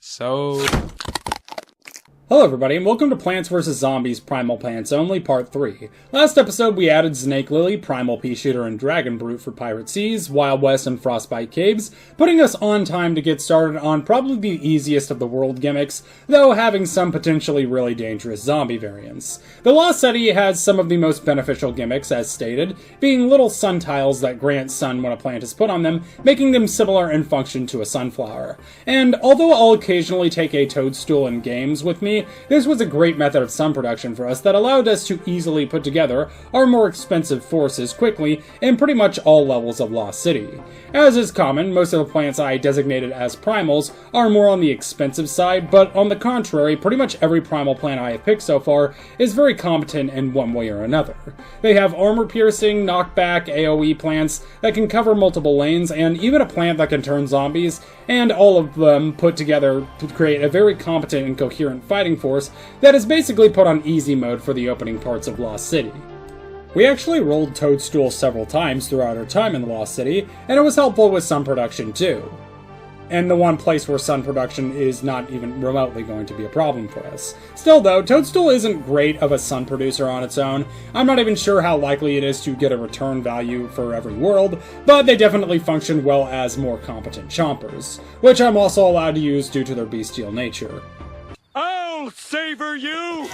So... Hello everybody, and welcome to Plants vs. Zombies Primal Plants Only, Part 3. Last episode we added Snake Lily, Primal Pea Shooter, and Dragon Brute for Pirate Seas, Wild West, and Frostbite Caves, putting us on time to get started on probably the easiest of the world gimmicks, though having some potentially really dangerous zombie variants. The Lost City has some of the most beneficial gimmicks, as stated, being little sun tiles that grant sun when a plant is put on them, making them similar in function to a sunflower. And although I'll occasionally take a toadstool in games with me, this was a great method of sun production for us that allowed us to easily put together our more expensive forces quickly in pretty much all levels of Lost City. As is common, most of the plants I designated as primals are more on the expensive side, but on the contrary, pretty much every primal plant I have picked so far is very competent in one way or another. They have armor-piercing, knockback, AoE plants that can cover multiple lanes, and even a plant that can turn zombies, and all of them put together to create a very competent and coherent fighting force that is basically put on easy mode for the opening parts of Lost City. We actually rolled Toadstool several times throughout our time in Lost City, and it was helpful with sun production too. And the one place where sun production is not even remotely going to be a problem for us. Still though, Toadstool isn't great of a sun producer on its own. I'm not even sure how likely it is to get a return value for every world, but they definitely function well as more competent chompers, which I'm also allowed to use due to their bestial nature. I'll savor you!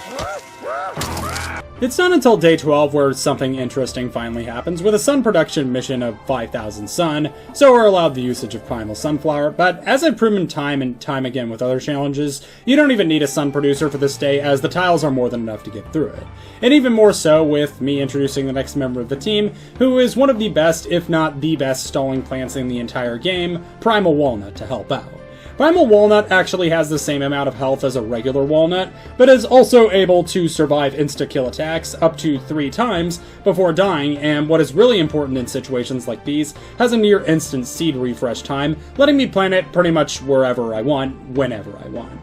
It's not until day 12 where something interesting finally happens, with a sun production mission of 5,000 sun, so we're allowed the usage of Primal Sunflower, but as I've proven time and time again with other challenges, you don't even need a sun producer for this day, as the tiles are more than enough to get through it. And even more so with me introducing the next member of the team, who is one of the best, if not the best, stalling plants in the entire game, Primal Walnut, to help out. Primal Walnut actually has the same amount of health as a regular walnut, but is also able to survive insta-kill attacks up to 3 times before dying, and what is really important in situations like these, has a near instant seed refresh time, letting me plant it pretty much wherever I want, whenever I want.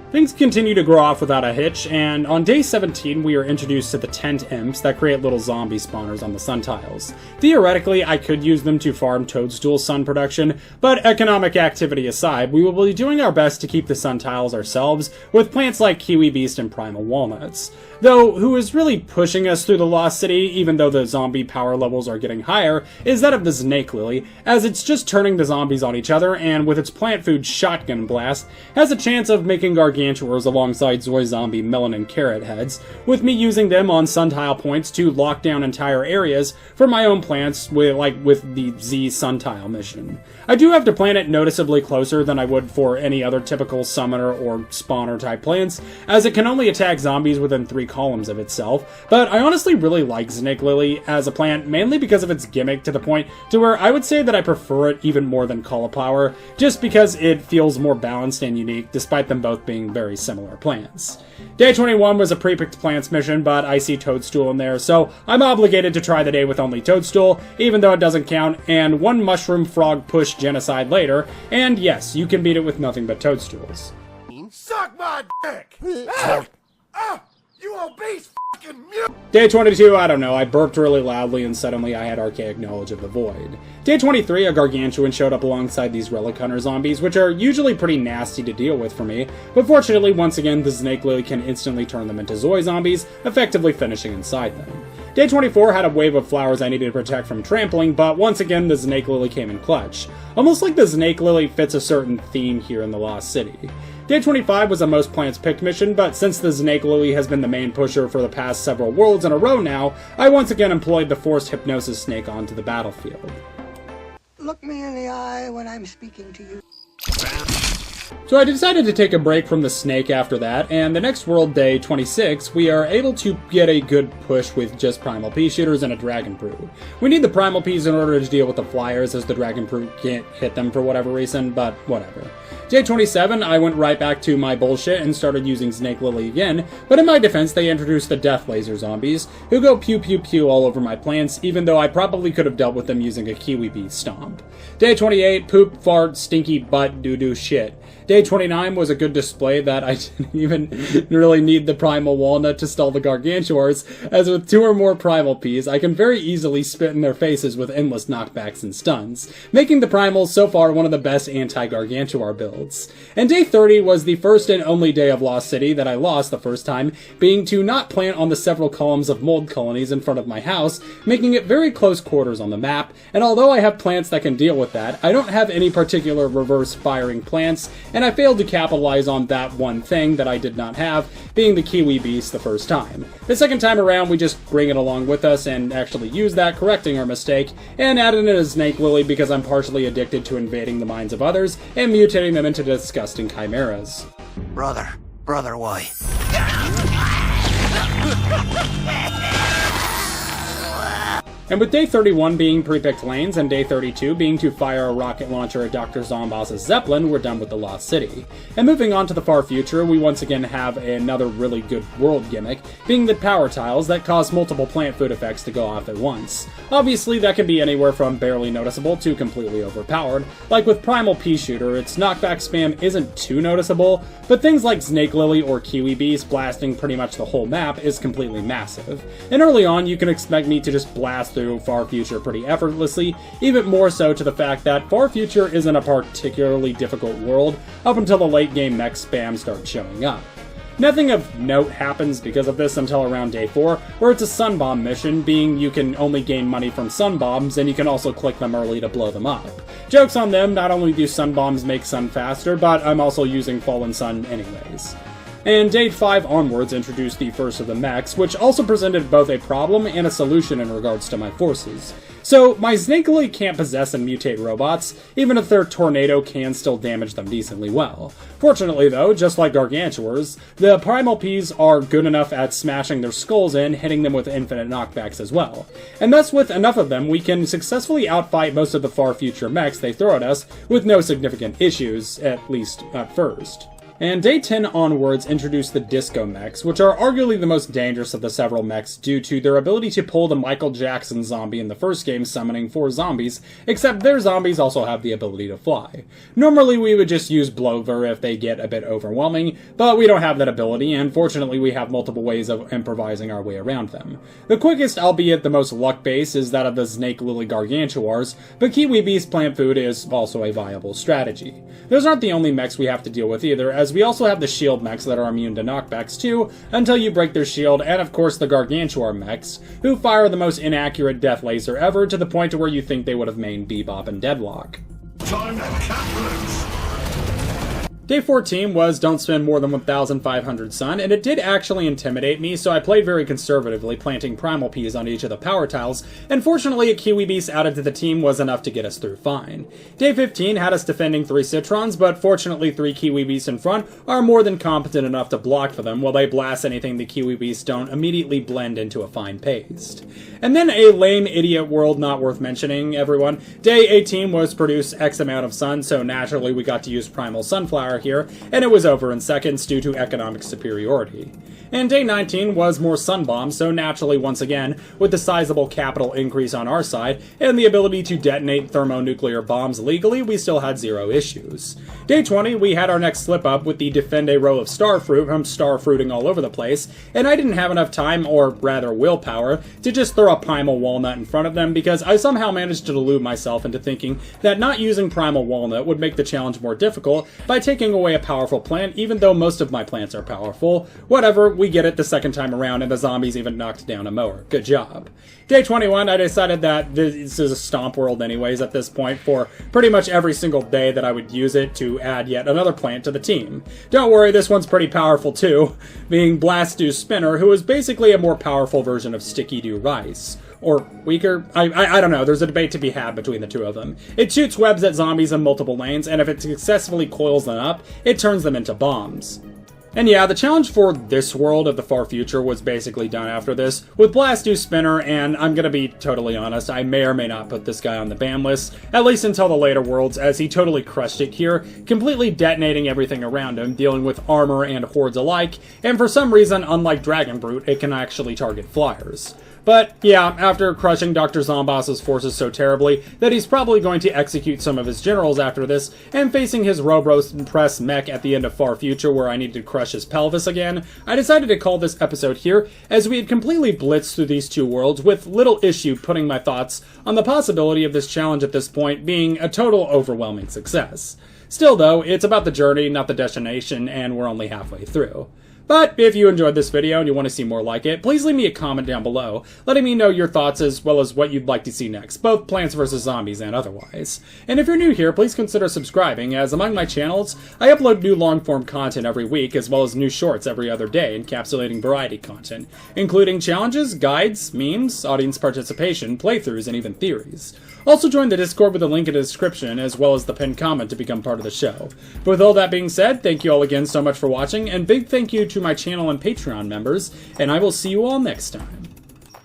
Things continue to grow off without a hitch, and on day 17 we are introduced to the tent imps that create little zombie spawners on the sun tiles. Theoretically, I could use them to farm toadstool sun production, but economic activity aside, we will be doing our best to keep the sun tiles ourselves, with plants like Kiwi Beast and Primal Walnuts. Though, who is really pushing us through the Lost City, even though the zombie power levels are getting higher, is that of the Snake Lily, as it's just turning the zombies on each other, and with its plant food Shotgun Blast, has a chance of making Gargantuars alongside Zoy Zombie Melon and Carrot Heads, with me using them on suntile points to lock down entire areas for my own plants, with the Z Suntile mission. I do have to plant it noticeably closer than I would for any other typical summoner or spawner type plants, as it can only attack zombies within 3 columns of itself, but I honestly really like Snake Lily as a plant, mainly because of its gimmick, to the point to where I would say that I prefer it even more than Cauliflower, just because it feels more balanced and unique, despite them both being very similar plants. Day 21 was a pre-picked plants mission, but I see Toadstool in there, so I'm obligated to try the day with only Toadstool, even though it doesn't count, and 1 Mushroom Frog Push Genocide later, and yes, you can beat it with nothing but Toadstools. Suck my dick! You obese fucking mute! Day 22, I don't know, I burped really loudly and suddenly I had archaic knowledge of the void. Day 23, a Gargantuan showed up alongside these Relic Hunter zombies, which are usually pretty nasty to deal with for me, but fortunately, once again, the Snake Lily can instantly turn them into Zoy zombies, effectively finishing inside them. Day 24 had a wave of flowers I needed to protect from trampling, but once again, the Snake Lily came in clutch. Almost like the Snake Lily fits a certain theme here in the Lost City. Day 25 was a most plants picked mission, but since the Snake Lily has been the main pusher for the past several worlds in a row now, I once again employed the Forced Hypnosis Snake onto the battlefield. Look me in the eye when I'm speaking to you. So I decided to take a break from the snake after that, and the next world, day 26, we are able to get a good push with just Primal Pea Shooters and a Dragon Brute. We need the Primal Peas in order to deal with the Flyers, as the Dragon Brute can't hit them for whatever reason, but whatever. Day 27, I went right back to my bullshit and started using Snake Lily again, but in my defense, they introduced the Death Laser zombies, who go pew pew pew all over my plants, even though I probably could have dealt with them using a Kiwi Beast stomp. Day 28, poop, fart, stinky butt, doo-doo shit. Day 29 was a good display that I didn't even really need the Primal Walnut to stall the Gargantuars, as with 2 or more Primal Peas, I can very easily spit in their faces with endless knockbacks and stuns, making the Primals so far one of the best anti-Gargantuar builds. Rimworlds. And day 30 was the first and only day of Lost City that I lost the first time, being to not plant on the several columns of mold colonies in front of my house, making it very close quarters on the map, and although I have plants that can deal with that, I don't have any particular reverse firing plants, and I failed to capitalize on that one thing that I did not have, being the Kiwi Beast the first time. The second time around, we just bring it along with us and actually use that, correcting our mistake, and added in a Snake Lily because I'm partially addicted to invading the minds of others and mutating them into disgusting chimeras. Brother, why? And with day 31 being pre-picked lanes, and day 32 being to fire a rocket launcher at Dr. Zomboss's Zeppelin, we're done with the Lost City. And moving on to the far future, we once again have another really good world gimmick, being the power tiles that cause multiple plant food effects to go off at once. Obviously, that can be anywhere from barely noticeable to completely overpowered. Like with Primal Pea Shooter, its knockback spam isn't too noticeable, but things like Snake Lily or Kiwi Beast blasting pretty much the whole map is completely massive. And early on, you can expect me to just blast through Far Future pretty effortlessly, even more so to the fact that Far Future isn't a particularly difficult world up until the late game mech spam starts showing up. Nothing of note happens because of this until around day 4, where it's a sun bomb mission, being you can only gain money from sun bombs, and you can also click them early to blow them up. Joke's on them, not only do sun bombs make sun faster, but I'm also using Fallen Sun anyways. And day 5 onwards introduced the first of the mechs, which also presented both a problem and a solution in regards to my forces. So, my Snake Lily can't possess and mutate robots, even if their tornado can still damage them decently well. Fortunately though, just like Gargantuars, the Primal Peas are good enough at smashing their skulls in, hitting them with infinite knockbacks as well. And thus, with enough of them, we can successfully outfight most of the far future mechs they throw at us with no significant issues, at least at first. And day 10 onwards introduced the Disco Mechs, which are arguably the most dangerous of the several mechs due to their ability to pull the Michael Jackson zombie in the first game summoning 4 zombies, except their zombies also have the ability to fly. Normally we would just use Blover if they get a bit overwhelming, but we don't have that ability, and fortunately we have multiple ways of improvising our way around them. The quickest, albeit the most luck-based, is that of the Snake Lily Gargantuars, but Kiwi Beast plant food is also a viable strategy. Those aren't the only mechs we have to deal with either, as we also have the shield mechs that are immune to knockbacks too, until you break their shield, and of course the Gargantuar mechs, who fire the most inaccurate death laser ever to the point to where you think they would have mained Bebop and Deadlock. Time to cut loose! Day 14 was don't spend more than 1,500 sun, and it did actually intimidate me, so I played very conservatively, planting Primal Peas on each of the power tiles, and fortunately a Kiwi Beast added to the team was enough to get us through fine. Day 15 had us defending 3 Citrons, but fortunately 3 Kiwi Beasts in front are more than competent enough to block for them while they blast anything the Kiwi Beasts don't immediately blend into a fine paste. And then a lame idiot world not worth mentioning, everyone. Day 18 was produce X amount of sun, so naturally we got to use Primal Sunflower here, and it was over in seconds due to economic superiority. And day 19 was more sun bombs, so naturally once again, with the sizable capital increase on our side, and the ability to detonate thermonuclear bombs legally, we still had 0 issues. Day 20, we had our next slip up with the defend a row of starfruit from starfruiting all over the place, and I didn't have enough time, or rather willpower, to just throw a Primal Walnut in front of them because I somehow managed to delude myself into thinking that not using Primal Walnut would make the challenge more difficult by taking away a powerful plant, even though most of my plants are powerful. Whatever, we get it the second time around, and the zombies even knocked down a mower. Good job. Day 21, I decided that this is a stomp world anyways at this point for pretty much every single day that I would use it to add yet another plant to the team. Don't worry, this one's pretty powerful too, being Blast-Dew Spinner, who is basically a more powerful version of Sticky Dew Rice. Or weaker? I don't know, there's a debate to be had between the two of them. It shoots webs at zombies in multiple lanes, and if it successfully coils them up, it turns them into bombs. And yeah, the challenge for this world of the far future was basically done after this, with Blast-Dew Spinner, and I'm gonna be totally honest, I may or may not put this guy on the ban list, at least until the later worlds, as he totally crushed it here, completely detonating everything around him, dealing with armor and hordes alike, and for some reason, unlike Dragon Brute, it can actually target flyers. But yeah, after crushing Dr. Zomboss's forces so terribly that he's probably going to execute some of his generals after this, and facing his Robo-Press mech at the end of Far Future where I need to crush his pelvis again, I decided to call this episode here, as we had completely blitzed through these two worlds with little issue putting my thoughts on the possibility of this challenge at this point being a total overwhelming success. Still though, it's about the journey, not the destination, and we're only halfway through. But if you enjoyed this video and you want to see more like it, please leave me a comment down below, letting me know your thoughts as well as what you'd like to see next, both Plants vs. Zombies and otherwise. And if you're new here, please consider subscribing, as among my channels, I upload new long-form content every week, as well as new shorts every other day, encapsulating variety content, including challenges, guides, memes, audience participation, playthroughs, and even theories. Also join the Discord with a link in the description, as well as the pinned comment to become part of the show. But with all that being said, thank you all again so much for watching, and big thank you to my channel and Patreon members, and I will see you all next time.